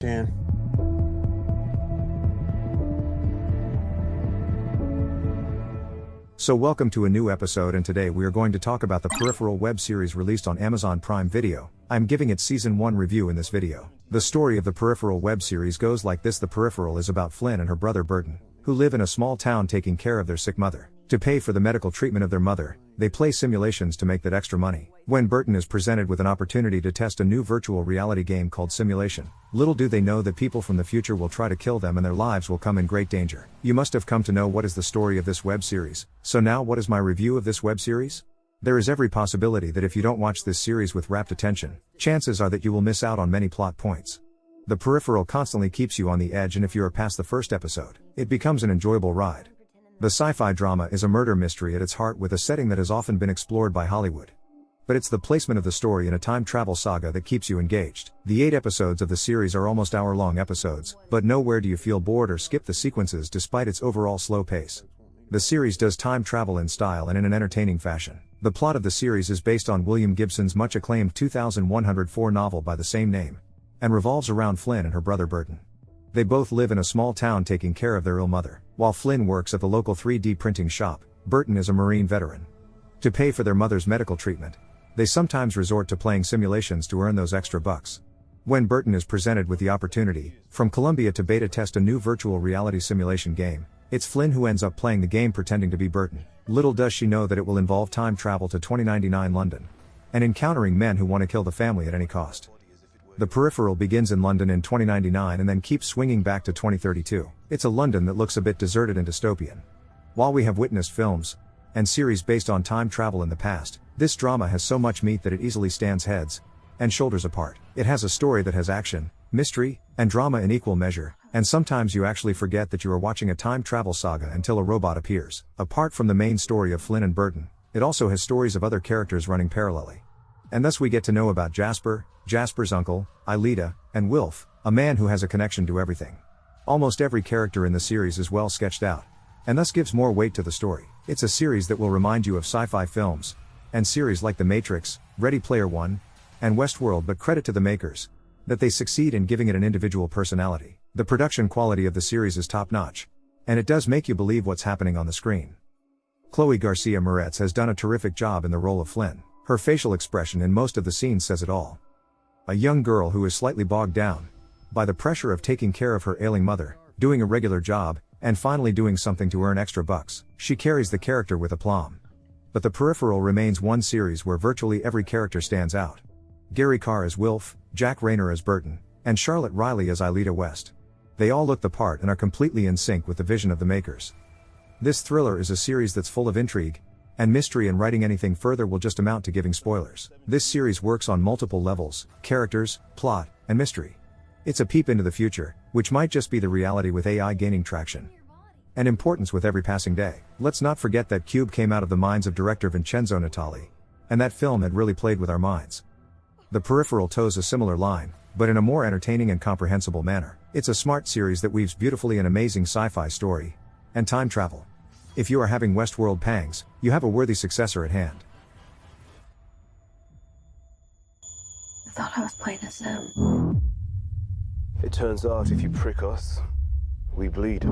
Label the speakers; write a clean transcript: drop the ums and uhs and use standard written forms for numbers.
Speaker 1: Dan.
Speaker 2: So welcome to a new episode, and today we are going to talk about the Peripheral web series released on Amazon Prime Video. I'm giving it Season 1 review in this video. The story of the Peripheral web series goes like this. The Peripheral is about Flynn and her brother Burton, who live in a small town taking care of their sick mother. To pay for the medical treatment of their mother, they play simulations to make that extra money. When Burton is presented with an opportunity to test a new virtual reality game called Simulation, little do they know that people from the future will try to kill them and their lives will come in great danger. You must have come to know what is the story of this web series. So now what is my review of this web series? There is every possibility that if you don't watch this series with rapt attention, chances are that you will miss out on many plot points. The Peripheral constantly keeps you on the edge, and if you are past the first episode, it becomes an enjoyable ride. The sci-fi drama is a murder mystery at its heart, with a setting that has often been explored by Hollywood. But it's the placement of the story in a time travel saga that keeps you engaged. The 8 episodes of the series are almost hour-long episodes, but nowhere do you feel bored or skip the sequences despite its overall slow pace. The series does time travel in style and in an entertaining fashion. The plot of the series is based on William Gibson's much-acclaimed 2104 novel by the same name, and revolves around Flynn and her brother Burton. They both live in a small town taking care of their ill mother. While Flynn works at the local 3D printing shop, Burton is a Marine veteran. To pay for their mother's medical treatment, they sometimes resort to playing simulations to earn those extra bucks. When Burton is presented with the opportunity, from Columbia to beta test a new virtual reality simulation game, it's Flynn who ends up playing the game pretending to be Burton. Little does she know that it will involve time travel to 2099 London, and encountering men who want to kill the family at any cost. The Peripheral begins in London in 2099 and then keeps swinging back to 2032. It's a London that looks a bit deserted and dystopian. While we have witnessed films and series based on time travel in the past, this drama has so much meat that it easily stands heads and shoulders apart. It has a story that has action, mystery, and drama in equal measure, and sometimes you actually forget that you are watching a time travel saga until a robot appears. Apart from the main story of Flynn and Burton, it also has stories of other characters running parallelly. And thus we get to know about Jasper, Jasper's uncle, Aelita, and Wilf, a man who has a connection to everything. Almost every character in the series is well sketched out, and thus gives more weight to the story. It's a series that will remind you of sci-fi films and series like The Matrix, Ready Player One, and Westworld, but credit to the makers that they succeed in giving it an individual personality. The production quality of the series is top-notch, and it does make you believe what's happening on the screen. Chloe Garcia Moretz has done a terrific job in the role of Flynn. Her facial expression in most of the scenes says it all. A young girl who is slightly bogged down by the pressure of taking care of her ailing mother, doing a regular job, and finally doing something to earn extra bucks. She carries the character with aplomb. But the Peripheral remains one series where virtually every character stands out. Gary Carr as Wilf, Jack Rayner as Burton, and Charlotte Riley as Aelita West. They all look the part and are completely in sync with the vision of the makers. This thriller is a series that's full of intrigue and mystery, and writing anything further will just amount to giving spoilers. This series works on multiple levels: characters, plot, and mystery. It's a peep into the future, which might just be the reality with AI gaining traction and importance with every passing day. Let's not forget that Cube came out of the minds of director Vincenzo Natali, and that film had really played with our minds. The Peripheral toes a similar line, but in a more entertaining and comprehensible manner. It's a smart series that weaves beautifully an amazing sci-fi story and time travel. If you are having Westworld pangs, you have a worthy successor at hand.
Speaker 3: I thought I was playing a sim.
Speaker 1: It turns out if you prick us, we bleed.